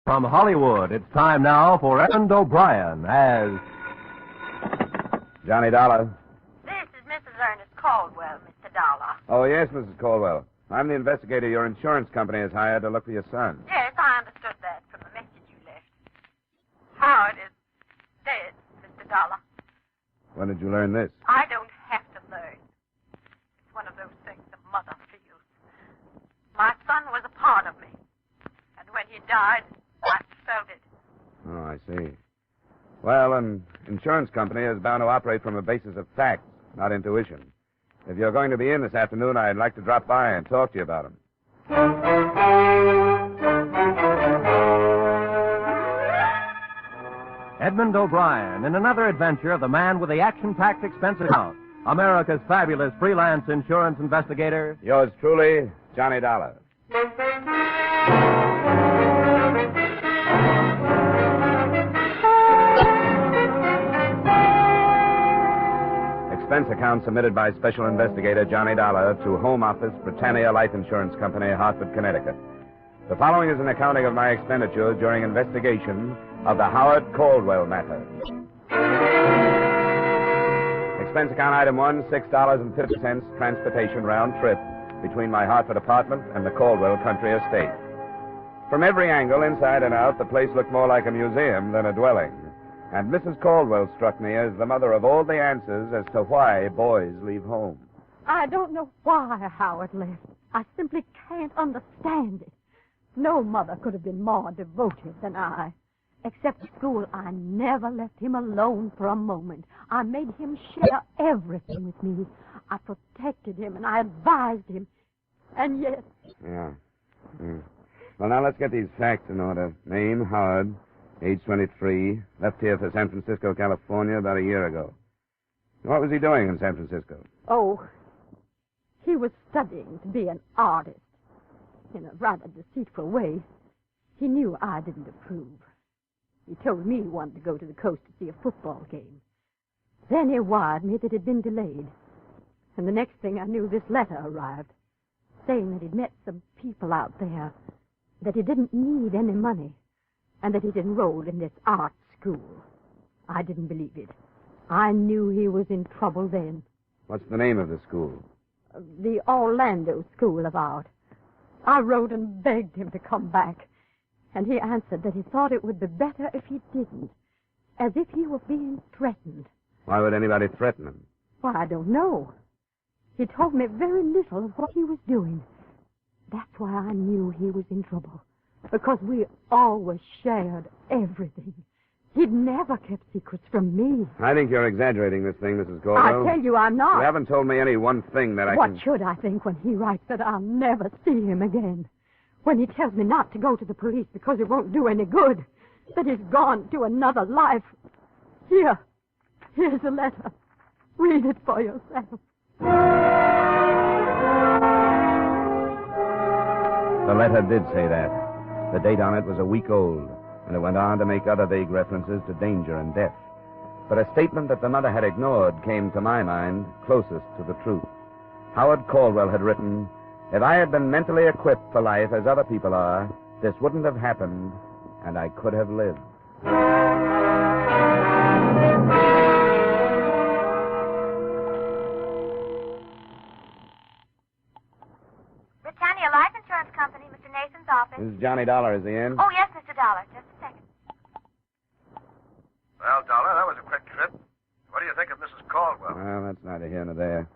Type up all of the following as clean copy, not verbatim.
From Hollywood, it's time now for Edmond O'Brien as... Johnny Dollar. This is Mrs. Ernest Caldwell, Mr. Dollar. Oh, yes, Mrs. Caldwell. I'm the investigator your insurance company has hired to look for your son. Yes, I understood that from the message you left. Howard is dead, Mr. Dollar. When did you learn this? I don't have to learn. It's one of those things a mother feels. My son was a part of me. And when he died, I felt it. Oh, I see. Well, an insurance company is bound to operate from a basis of facts, not intuition. If you're going to be in this afternoon, I'd like to drop by and talk to you about them. Edmond O'Brien in another adventure of the man with the action-packed expense account. America's fabulous freelance insurance investigator. Yours truly, Johnny Dollar. Expense account submitted by Special Investigator Johnny Dollar to Home Office, Britannia Life Insurance Company, Hartford, Connecticut. The following is an accounting of my expenditures during investigation of the Howard Caldwell matter. Expense account item 1, $6.50 transportation round trip between my Hartford apartment and the Caldwell country estate. From every angle, inside and out, the place looked more like a museum than a dwelling. And Mrs. Caldwell struck me as the mother of all the answers as to why boys leave home. I don't know why Howard left. I simply can't understand it. No mother could have been more devoted than I. Except at school, I never left him alone for a moment. I made him share everything with me. I protected him and I advised him. And yet... Yeah. Well, now let's get these facts in order. Name, Howard. Age 23, left here for San Francisco, California about a year ago. What was he doing in San Francisco? Oh, he was studying to be an artist. In a rather deceitful way. He knew I didn't approve. He told me he wanted to go to the coast to see a football game. Then he wired me that it had been delayed. And the next thing I knew, this letter arrived, saying that he'd met some people out there, that he didn't need any money, and that he'd enrolled in this art school. I didn't believe it. I knew he was in trouble then. What's the name of the school? The Orlando School of Art. I wrote and begged him to come back, and he answered that he thought it would be better if he didn't, as if he were being threatened. Why would anybody threaten him? Well, I don't know. He told me very little of what he was doing. That's why I knew he was in trouble. Because we always shared everything. He'd never kept secrets from me. I think you're exaggerating this thing, Mrs. Caldwell. I tell you I'm not. You haven't told me any one thing that What should I think when he writes that I'll never see him again? When he tells me not to go to the police because it won't do any good? That he's gone to another life? Here's a letter. Read it for yourself. The letter did say that. The date on it was a week old, and it went on to make other vague references to danger and death. But a statement that the mother had ignored came to my mind closest to the truth. Howard Caldwell had written, "If I had been mentally equipped for life as other people are, this wouldn't have happened, and I could have lived." Britannia Life Insurance Company, Mr. Nathan's office. This is Johnny Dollar. Is he in? Oh, yes, Mr. Dollar. Just a second. Well, Dollar, that was a quick trip. What do you think of Mrs. Caldwell? Well, that's neither here nor there.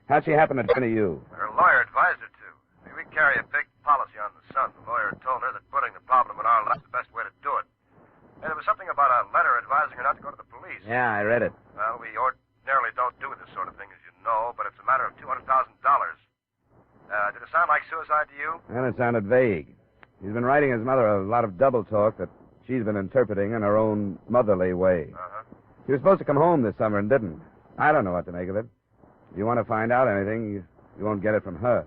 How'd she happen to turn to you? Her lawyer advised her to. We carry a big policy on the son. The lawyer told her that putting the problem in our lap is the best way to do it. And there was something about a letter advising her not to go to the police. Yeah, I read it. Well, we ordinarily don't do this sort of thing, as you know, but it's a matter of $200,000. Did it sound like suicide to you? And it sounded vague. He's been writing his mother a lot of double talk that she's been interpreting in her own motherly way. Uh-huh. He was supposed to come home this summer and didn't. I don't know what to make of it. If you want to find out anything, you won't get it from her.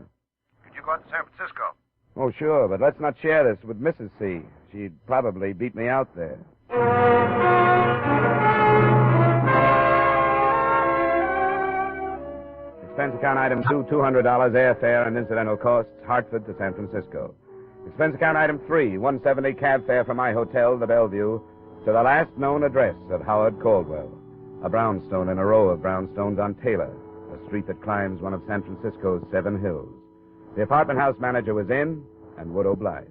Could you go out to San Francisco? Oh, sure, but let's not share this with Mrs. C. She'd probably beat me out there. Expense account item 2, $200 airfare and incidental costs, Hartford to San Francisco. Expense account item 3, 170 cab fare from my hotel, the Bellevue, to the last known address of Howard Caldwell. A brownstone in a row of brownstones on Taylor, a street that climbs one of San Francisco's 7 hills. The apartment house manager was in and would oblige.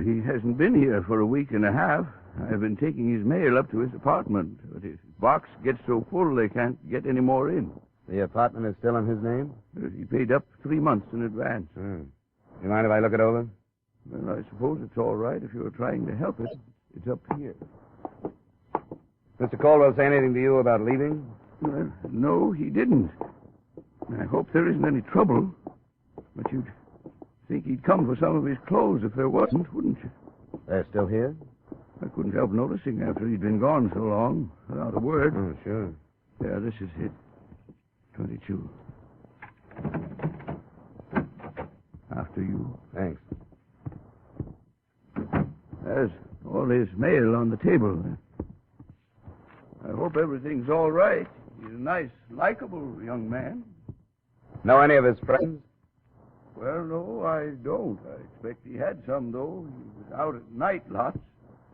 He hasn't been here for a week and a half. I've been taking his mail up to his apartment, but his box gets so full they can't get any more in. The apartment is still in his name? He paid up 3 months in advance. You mind if I look it over? Well, I suppose it's all right if you're trying to help it. It's up here. Mr. Caldwell say anything to you about leaving? Well, no, he didn't. I hope there isn't any trouble. But you'd think he'd come for some of his clothes if there wasn't, wouldn't you? They're still here? I couldn't help noticing after he'd been gone so long, without a word. Oh, sure. Yeah, this is it. 22. After you. Thanks. There's all his mail on the table. I hope everything's all right. He's a nice, likable young man. Know any of his friends? Well, no, I don't. I expect he had some, though. He was out at night lots.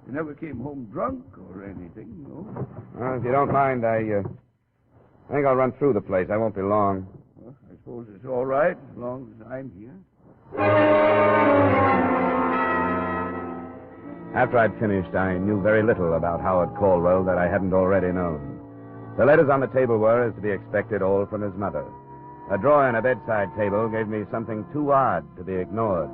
He never came home drunk or anything, no. Well, if you don't mind, I think I'll run through the place. I won't be long. Well, I suppose it's all right as long as I'm here. After I'd finished, I knew very little about Howard Caldwell that I hadn't already known. The letters on the table were, as to be expected, all from his mother. A drawer in a bedside table gave me something too odd to be ignored.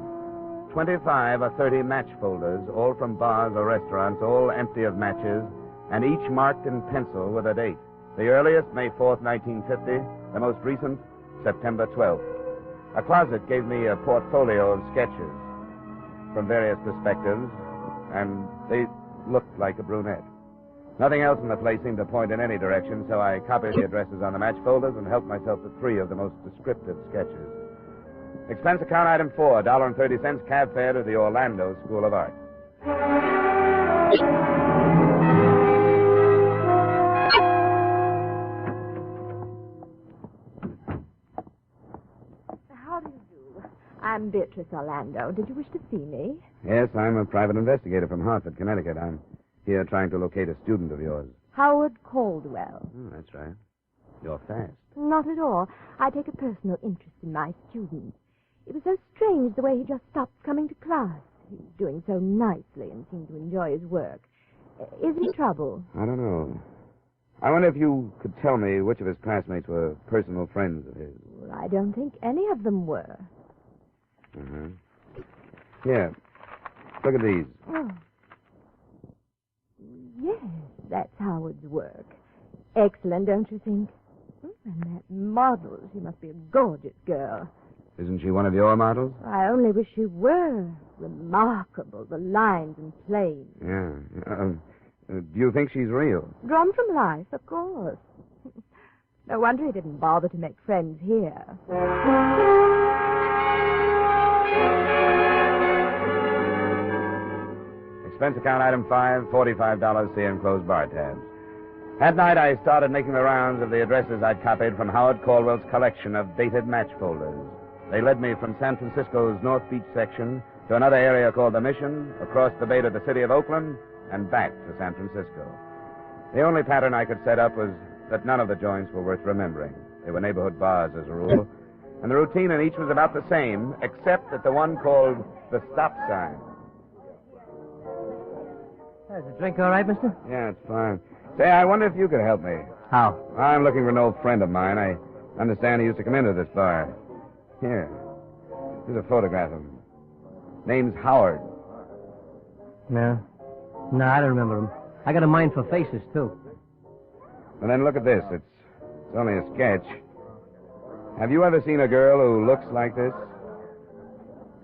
25 or 30 match folders, all from bars or restaurants, all empty of matches, and each marked in pencil with a date. The earliest, May 4th, 1950. The most recent, September 12th. A closet gave me a portfolio of sketches from various perspectives, and they looked like a brunette. Nothing else in the place seemed to point in any direction, so I copied the addresses on the match folders and helped myself to 3 of the most descriptive sketches. Expense account item 4, $1.30 cab fare to the Orlando School of Art. How do you do? I'm Beatrice Orlando. Did you wish to see me? Yes, I'm a private investigator from Hartford, Connecticut. I'm here trying to locate a student of yours. Howard Caldwell. That's right. You're fast. Not at all. I take a personal interest in my student. It was so strange the way he just stopped coming to class. He was doing so nicely and seemed to enjoy his work. Is he in trouble? I don't know. I wonder if you could tell me which of his classmates were personal friends of his. Well, I don't think any of them were. Here. Look at these. Oh. Yes, that's Howard's work. Excellent, don't you think? And that model, she must be a gorgeous girl. Isn't she one of your models? I only wish she were. Remarkable, the lines and planes. Yeah. Do you think she's real? Drawn from life, of course. No wonder he didn't bother to make friends here. Expense account item 5, $45, see enclosed bar tabs. That night, I started making the rounds of the addresses I'd copied from Howard Caldwell's collection of dated match folders. They led me from San Francisco's North Beach section to another area called the Mission, across the bay to the city of Oakland, and back to San Francisco. The only pattern I could set up was that none of the joints were worth remembering. They were neighborhood bars, as a rule, and the routine in each was about the same, except at the one called the stop sign. Is the drink all right, mister? Yeah, it's fine. Say, I wonder if you could help me. How? I'm looking for an old friend of mine. I understand he used to come into this bar. Here. Here's a photograph of him. Name's Howard. No. No, I don't remember him. I got a mind for faces, too. And then look at this. It's only a sketch. Have you ever seen a girl who looks like this?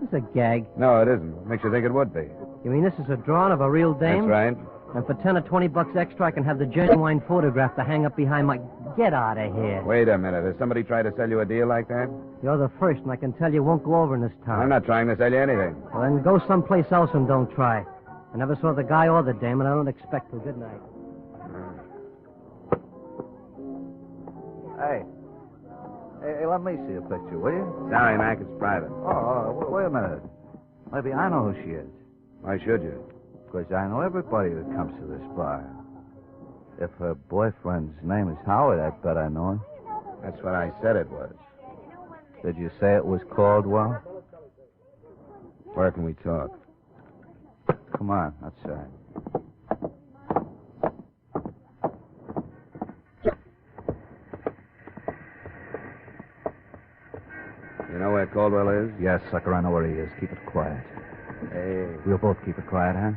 It's a gag. No, it isn't. Makes you think it would be. You mean this is a drawing of a real dame? That's right. And for 10 or 20 bucks extra, I can have the genuine photograph to hang up behind my... Get out of here. Wait a minute. Has somebody tried to sell you a deal like that? You're the first, and I can tell you won't go over in this town. I'm not trying to sell you anything. Well, then go someplace else and don't try. I never saw the guy or the dame, and I don't expect to. Good night. Hey, let me see a picture, will you? Sorry, Mac. It's private. Oh, wait a minute. Maybe I know who she is. Why should you? Because I know everybody that comes to this bar. If her boyfriend's name is Howard, I bet I know him. That's what I said it was. Did you say it was Caldwell? Where can we talk? Come on, outside. You know where Caldwell is? Yes, sucker, I know where he is. Keep it quiet. Hey. We'll both keep it quiet, huh?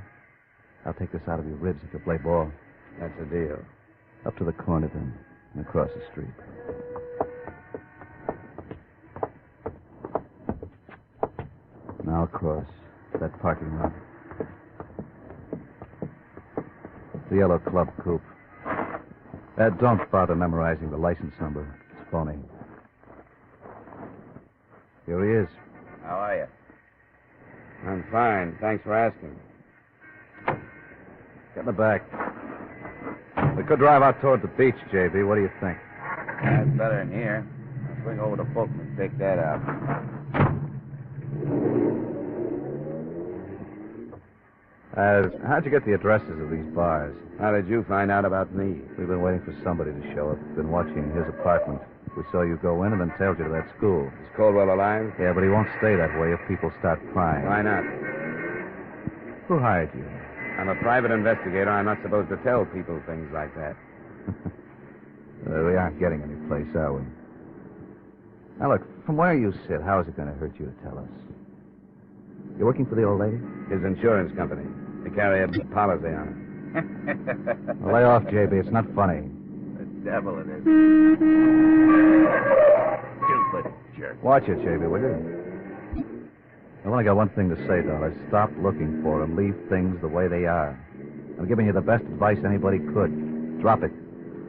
I'll take this out of your ribs if you play ball. That's a deal. Up to the corner, then, and across the street. Now across that parking lot. The yellow club coupe. Don't bother memorizing the license number. It's phony. Here he is. How are you? I'm fine. Thanks for asking. Get in the back. We could drive out toward the beach, JB. What do you think? That's better than here. I'll swing over the book and take that out. How'd you get the addresses of these bars? How did you find out about me? We've been waiting for somebody to show up. Been watching his apartment. We saw you go in and then tailed you to that school. Is Caldwell alive? Yeah, but he won't stay that way if people start prying. Why not? Who hired you? I'm a private investigator. I'm not supposed to tell people things like that. We aren't getting any place, are we? Now, look, from where you sit, how is it going to hurt you to tell us? You're working for the old lady? His insurance company. They carry a big policy on it. Well, lay off, JB. It's not funny. The devil it is. Stupid jerk. Watch it, JB, will you? I've only got one thing to say, Dollar. Stop looking for them. Leave things the way they are. I'm giving you the best advice anybody could. Drop it.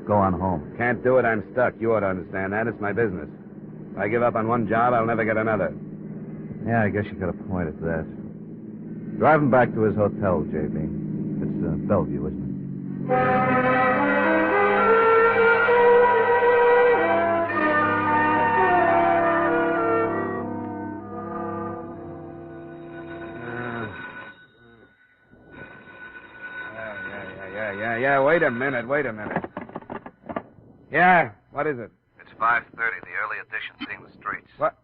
Go on home. Can't do it. I'm stuck. You ought to understand that. It's my business. If I give up on one job, I'll never get another. Yeah, I guess you got a point at that. Drive him back to his hotel, JB. It's Bellevue, isn't it? Yeah, wait a minute. Yeah, what is it? It's 5:30. The early edition seeing the streets. What?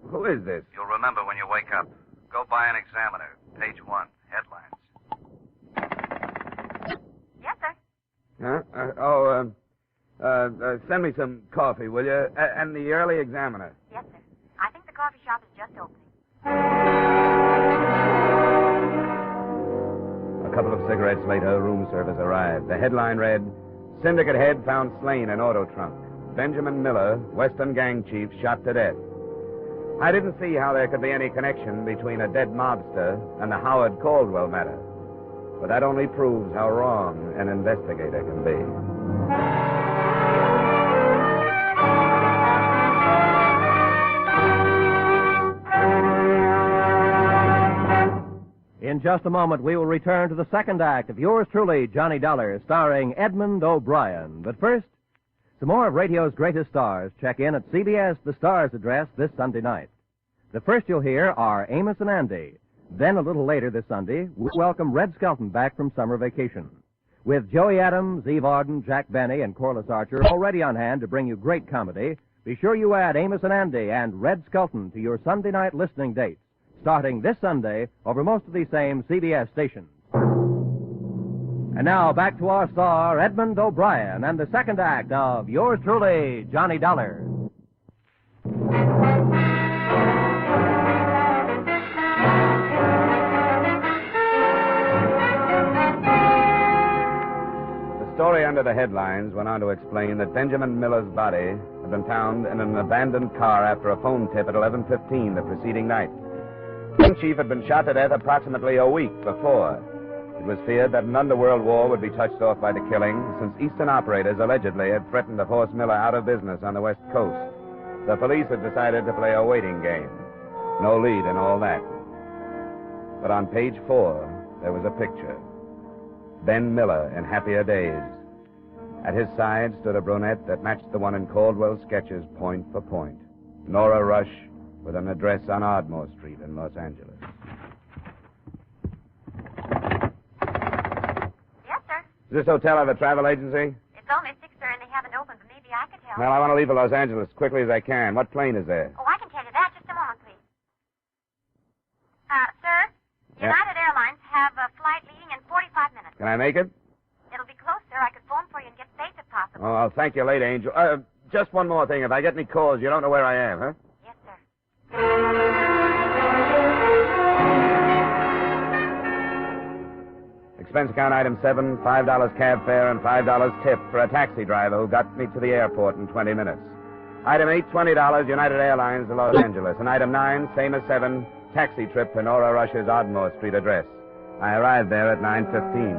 Who is this? You'll remember when you wake up. Go buy an Examiner, page 1, headlines. Yes, sir. Huh? Send me some coffee, will you? And the early Examiner. Yes, sir. I think the coffee shop is just opening. A couple of cigarettes later, room service arrived. The headline read, Syndicate Head Found Slain in Auto Trunk. Benjamin Miller, Western Gang Chief, shot to death. I didn't see how there could be any connection between a dead mobster and the Howard Caldwell matter. But that only proves how wrong an investigator can be. In just a moment, we will return to the second act of yours truly, Johnny Dollar, starring Edmond O'Brien. But first, some more of radio's greatest stars check in at CBS The Stars address this Sunday night. The first you'll hear are Amos and Andy. Then, a little later this Sunday, we'll welcome Red Skelton back from summer vacation. With Joey Adams, Eve Arden, Jack Benny, and Corliss Archer already on hand to bring you great comedy, be sure you add Amos and Andy and Red Skelton to your Sunday night listening dates, starting this Sunday over most of these same CBS stations. And now, back to our star, Edmond O'Brien, and the second act of yours truly, Johnny Dollar. The story under the headlines went on to explain that Benjamin Miller's body had been found in an abandoned car after a phone tip at 11:15 the preceding night. The chief had been shot to death approximately a week before. It was feared that an underworld war would be touched off by the killing, since Eastern operators allegedly had threatened to force Miller out of business on the West Coast. The police had decided to play a waiting game. No lead in all that. But on page 4, there was a picture. Ben Miller in happier days. At his side stood a brunette that matched the one in Caldwell's sketches point for point. Nora Rush, with an address on Ardmore Street in Los Angeles. Does this hotel have a travel agency? It's only 6, sir, and they haven't opened, but maybe I could help. Well, I want to leave for Los Angeles as quickly as I can. What plane is there? Oh, I can tell you that. Just a moment, please. Sir, Yeah. United Airlines have a flight leaving in 45 minutes. Can I make it? It'll be close, sir. I could phone for you and get space if possible. Oh, I'll thank you later, Angel. Just one more thing. If I get any calls, you don't know where I am, huh? Yes, sir. Expense account item 7, $5 cab fare and $5 tip for a taxi driver who got me to the airport in 20 minutes. Item 8, $20, United Airlines to Los Angeles. And item 9, same as 7, taxi trip to Nora Rush's Ardmore Street address. I arrived there at 9:15.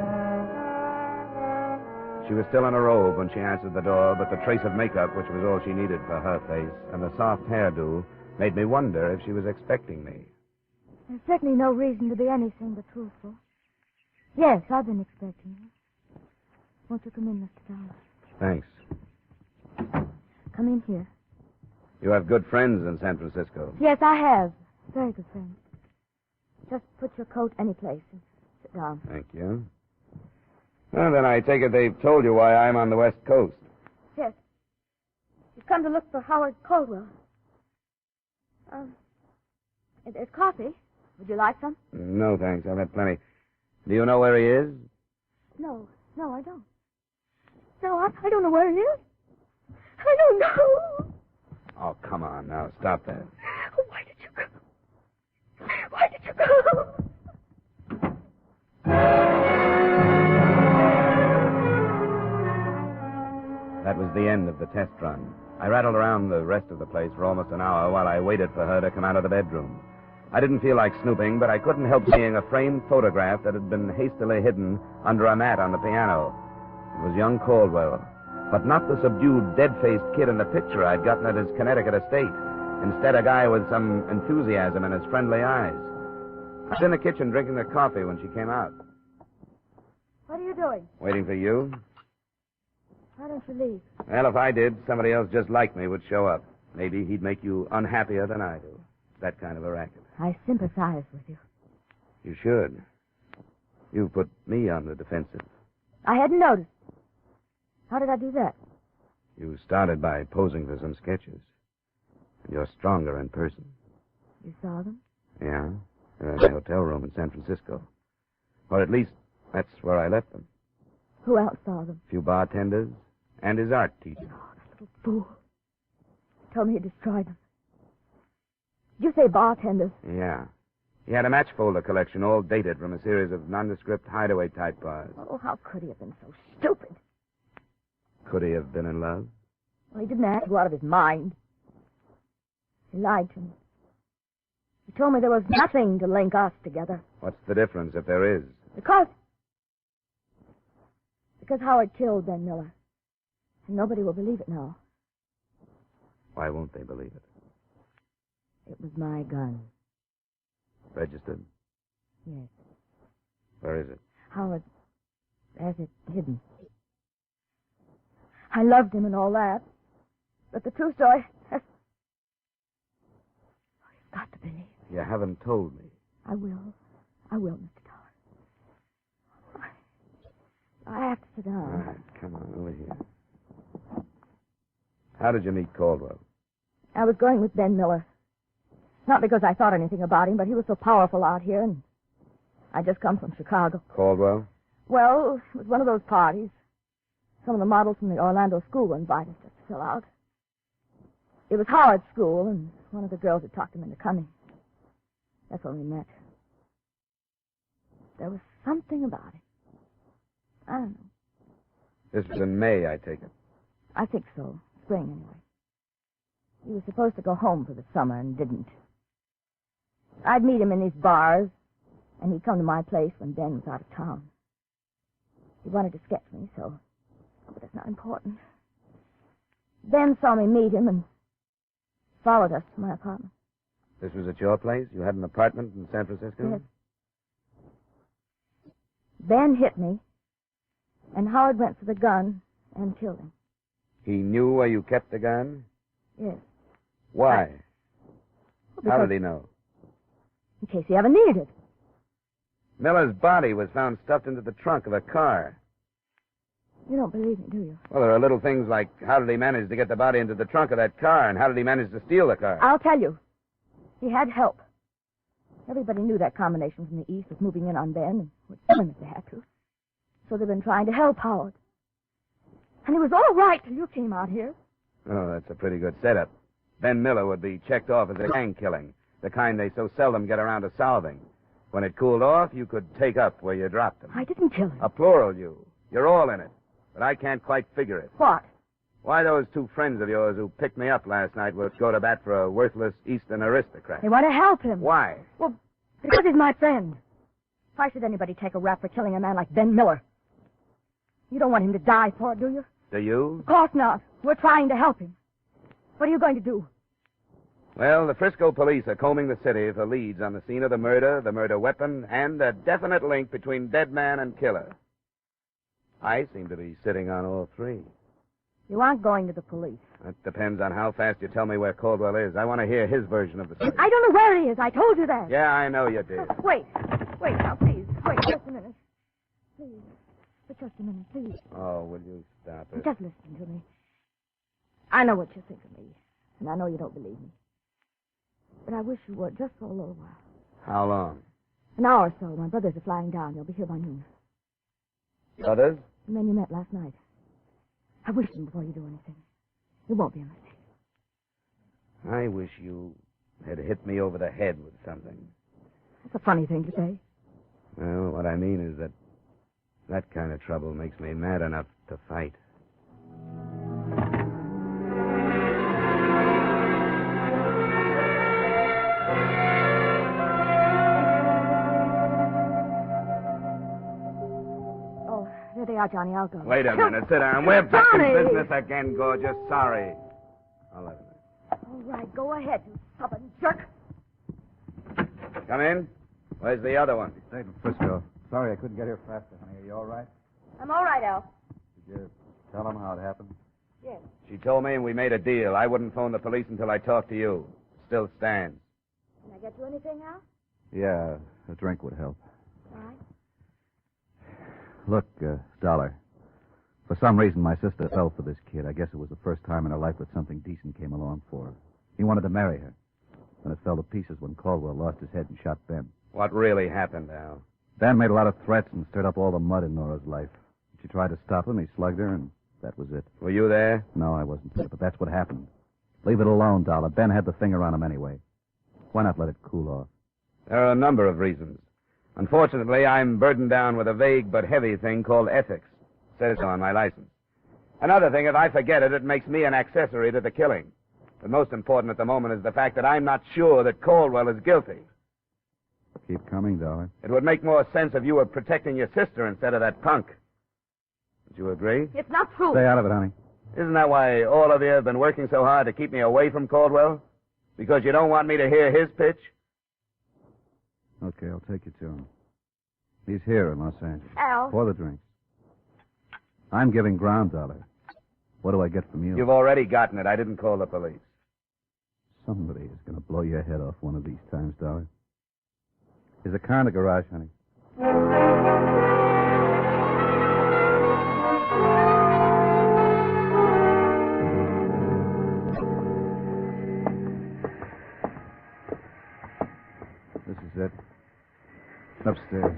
She was still in a robe when she answered the door, but the trace of makeup, which was all she needed for her face, and the soft hairdo, made me wonder if she was expecting me. There's certainly no reason to be anything but truthful. Yes, I've been expecting you. Won't you come in, Mr. Dollar? Thanks. Come in here. You have good friends in San Francisco. Yes, I have. Very good friends. Just put your coat any place and sit down. Thank you. Well, then I take it they've told you why I'm on the West Coast. Yes. You've come to look for Howard Caldwell. There's coffee. Would you like some? No, thanks. I've had plenty. Do you know where he is? No, I don't. No, I don't know where he is. I don't know. Oh, come on now. Stop that. Why did you go? Why did you go? That was the end of the test run. I rattled around the rest of the place for almost an hour while I waited for her to come out of the bedroom. I didn't feel like snooping, but I couldn't help seeing a framed photograph that had been hastily hidden under a mat on the piano. It was young Caldwell, but not the subdued, dead-faced kid in the picture I'd gotten at his Connecticut estate. Instead, a guy with some enthusiasm in his friendly eyes. I was in the kitchen drinking the coffee when she came out. What are you doing? Waiting for you? Why don't you leave? Well, if I did, somebody else just like me would show up. Maybe he'd make you unhappier than I do. That kind of a racket. I sympathize with you. You should. You put me on the defensive. I hadn't noticed. How did I do that? You started by posing for some sketches. And you're stronger in person. You saw them? Yeah. They're in the hotel room in San Francisco. Or at least, that's where I left them. Who else saw them? A few bartenders and his art teacher. Oh, that little fool. Told me he destroyed them. Did you say bartenders? Yeah. He had a match folder collection all dated from a series of nondescript hideaway-type bars. Oh, how could he have been so stupid? Could he have been in love? Well, he didn't have to go out of his mind. He lied to me. He told me there was nothing to link us together. What's the difference if there is? Because Howard killed Ben Miller. And nobody will believe it now. Why won't they believe it? It was my gun. Registered? Yes. Where is it? Howard has it hidden. I loved him and all that. But the true story has... Oh, you've got to believe. You haven't told me. I will, Mr. Dollar. I have to sit down. All right, come on, over here. How did you meet Caldwell? I was going with Ben Miller. Not because I thought anything about him, but he was so powerful out here, and I just come from Chicago. Caldwell? Well, it was one of those parties. Some of the models from the Orlando school were invited us to fill out. It was Howard's school, and one of the girls had talked him into coming. That's when we met. There was something about him. I don't know. This was in May, I take it. I think so. Spring, anyway. He was supposed to go home for the summer and didn't. I'd meet him in these bars, and he'd come to my place when Ben was out of town. He wanted to sketch me, so... But that's not important. Ben saw me meet him and followed us to my apartment. This was at your place? You had an apartment in San Francisco? Yes. Ben hit me, and Howard went for the gun and killed him. He knew where you kept the gun? Yes. Why? Well, How did he know? In case he ever needed it. Miller's body was found stuffed into the trunk of a car. You don't believe me, do you? Well, there are little things like how did he manage to get the body into the trunk of that car, and how did he manage to steal the car? I'll tell you. He had help. Everybody knew that combination from the east was moving in on Ben and would kill him if they had to. So they've been trying to help Howard. And he was all right till you came out here. Oh, that's a pretty good setup. Ben Miller would be checked off as a gang killing, the kind they so seldom get around to solving. When it cooled off, you could take up where you dropped him. I didn't kill him. A plural you. You're all in it. But I can't quite figure it. What? Why those two friends of yours who picked me up last night would go to bat for a worthless Eastern aristocrat. They want to help him. Why? Well, because he's my friend. Why should anybody take a rap for killing a man like Ben Miller? You don't want him to die for it, do you? Do you? Of course not. We're trying to help him. What are you going to do? Well, the Frisco police are combing the city for leads on the scene of the murder weapon, and a definite link between dead man and killer. I seem to be sitting on all three. You aren't going to the police. That depends on how fast you tell me where Caldwell is. I want to hear his version of the story. I don't know where he is. I told you that. Yeah, I know you did. Wait now, please. Wait just a minute. Please. But just a minute, please. Oh, will you stop it? Just listen to me. I know what you think of me, and I know you don't believe me. But I wish you would, just for a little while. How long? An hour or so. My brothers are flying down. They'll be here by noon. Brothers? The men you met last night. I wish them before you do anything. It won't be a mistake. I wish you had hit me over the head with something. That's a funny thing to say. Well, what I mean is that kind of trouble makes me mad enough to fight. Oh, there they are, Johnny. I'll go. Wait a minute. Sit down. We're back in Johnny! business again, gorgeous. Sorry. I'll have it. All right, go ahead, you stubborn jerk. Come in. Where's the other one? Stayed in Frisco. Sorry I couldn't get here faster, honey. Are you all right? I'm all right, Al. Did you tell them how it happened? Yes. She told me and we made a deal. I wouldn't phone the police until I talked to you. Still stands. Can I get you anything, Al? Yeah, a drink would help. All right. Look, Dollar. For some reason, my sister fell for this kid. I guess it was the first time in her life that something decent came along for her. He wanted to marry her. And it fell to pieces when Caldwell lost his head and shot Ben. What really happened, Al? Ben made a lot of threats and stirred up all the mud in Nora's life. She tried to stop him. He slugged her, and that was it. Were you there? No, I wasn't there, but that's what happened. Leave it alone, Dollar. Ben had the finger on him anyway. Why not let it cool off? There are a number of reasons. Unfortunately, I'm burdened down with a vague but heavy thing called ethics. It says so on my license. Another thing, if I forget it, it makes me an accessory to the killing. But most important at the moment is the fact that I'm not sure that Caldwell is guilty. Keep coming, Dollar. It would make more sense if you were protecting your sister instead of that punk. Would you agree? It's not true. Stay out of it, honey. Isn't that why all of you have been working so hard to keep me away from Caldwell? Because you don't want me to hear his pitch? Okay, I'll take you to him. He's here in Los Angeles. Al. For the drinks. I'm giving ground, Dollar. What do I get from you? You've already gotten it. I didn't call the police. Somebody is going to blow your head off one of these times, Dollar. There's a car in the garage, honey. This is it. Upstairs.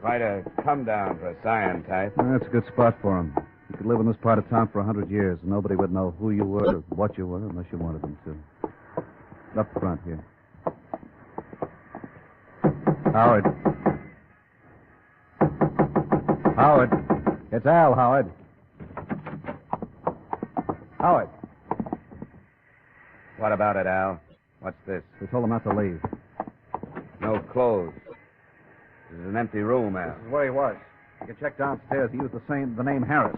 Quite a come down for a scion type. That's a good spot for him. You could live in this part of town for 100 years, and nobody would know who you were or what you were unless you wanted them to. Up front here. Howard. Howard. It's Al, Howard. Howard. What about it, Al? What's this? They told him not to leave. No clothes. This is an empty room, Al. This is where he was. You can check downstairs. He used the name Harris.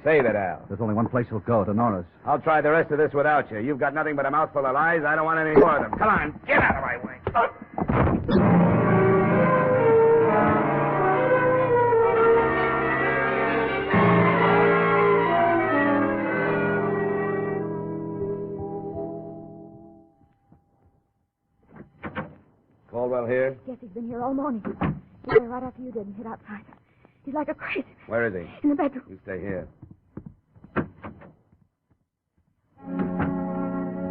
Save it, Al. There's only one place he'll go, to Nora's. I'll try the rest of this without you. You've got nothing but a mouthful of lies. I don't want any more of them. Come on, get out of my way. Caldwell here? Yes, he's been here all morning. He was there right after you did and hid outside. He's like a crazy. Where is he? In the bedroom. You stay here.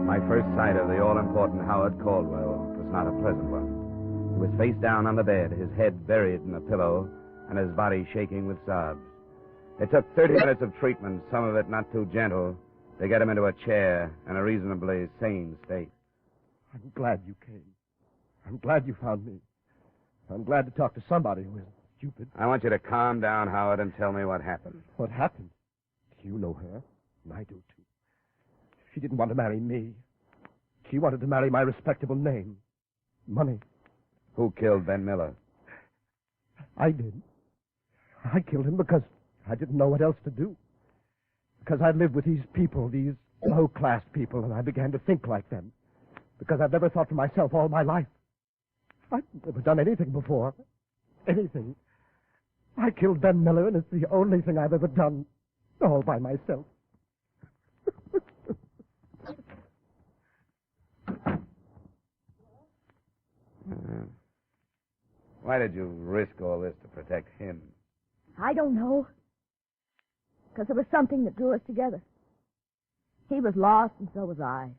My first sight of the all-important Howard Caldwell was not a pleasant one. He was face down on the bed, his head buried in a pillow, and his body shaking with sobs. It took 30 minutes of treatment, some of it not too gentle, to get him into a chair in a reasonably sane state. I'm glad you came. I'm glad you found me. I'm glad to talk to somebody who isn't stupid. I want you to calm down, Howard, and tell me what happened. What happened? You know her, and I do, too. She didn't want to marry me. She wanted to marry my respectable name. Money. Who killed Ben Miller? I did. I killed him because I didn't know what else to do. Because I'd lived with these people, these low-class people, and I began to think like them. Because I've never thought for myself all my life. I've never done anything before. Anything. I killed Ben Miller, and it's the only thing I've ever done, all by myself. Why did you risk all this to protect him? I don't know. Because there was something that drew us together. He was lost, and so was I.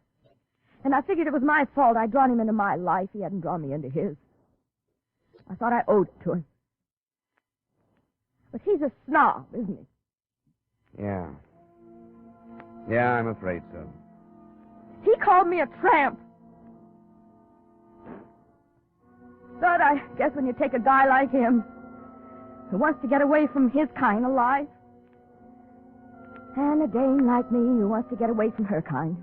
And I figured it was my fault. I'd drawn him into my life. He hadn't drawn me into his. I thought I owed it to him. But he's a snob, isn't he? Yeah. Yeah, I'm afraid so. He called me a tramp. But I guess when you take a guy like him, who wants to get away from his kind of life, and a dame like me who wants to get away from her kind,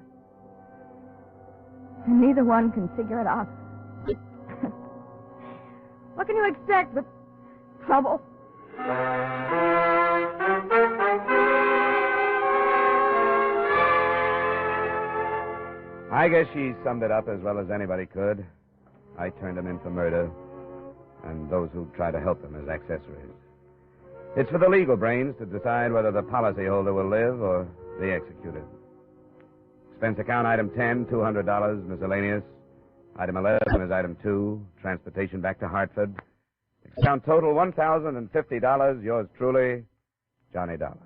and neither one can figure it out. What can you expect but trouble? I guess she summed it up as well as anybody could. I turned him in for murder, and those who try to help him as accessories. It's for the legal brains to decide whether the policyholder will live or the executed. Expense account item 10, $200, miscellaneous. Item 11 is item 2, transportation back to Hartford. Account total $1,050. Yours truly, Johnny Dollar.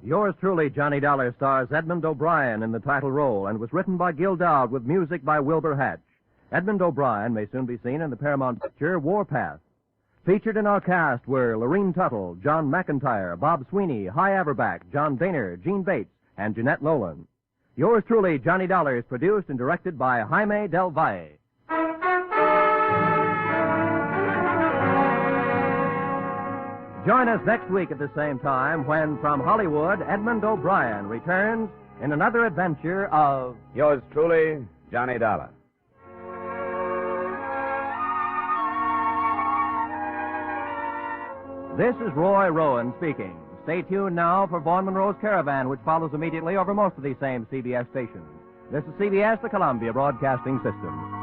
Yours truly, Johnny Dollar, stars Edmond O'Brien in the title role and was written by Gil Dowd with music by Wilbur Hatch. Edmond O'Brien may soon be seen in the Paramount picture Warpath. Featured in our cast were Lorene Tuttle, John McIntyre, Bob Sweeney, Hy Averback, John Daner, Gene Bates, and Jeanette Nolan. Yours truly, Johnny Dollar, is produced and directed by Jaime Del Valle. Join us next week at the same time when, from Hollywood, Edmond O'Brien returns in another adventure of... Yours truly, Johnny Dollar. This is Roy Rowan speaking. Stay tuned now for Vaughn Monroe's Caravan, which follows immediately over most of these same CBS stations. This is CBS, the Columbia Broadcasting System.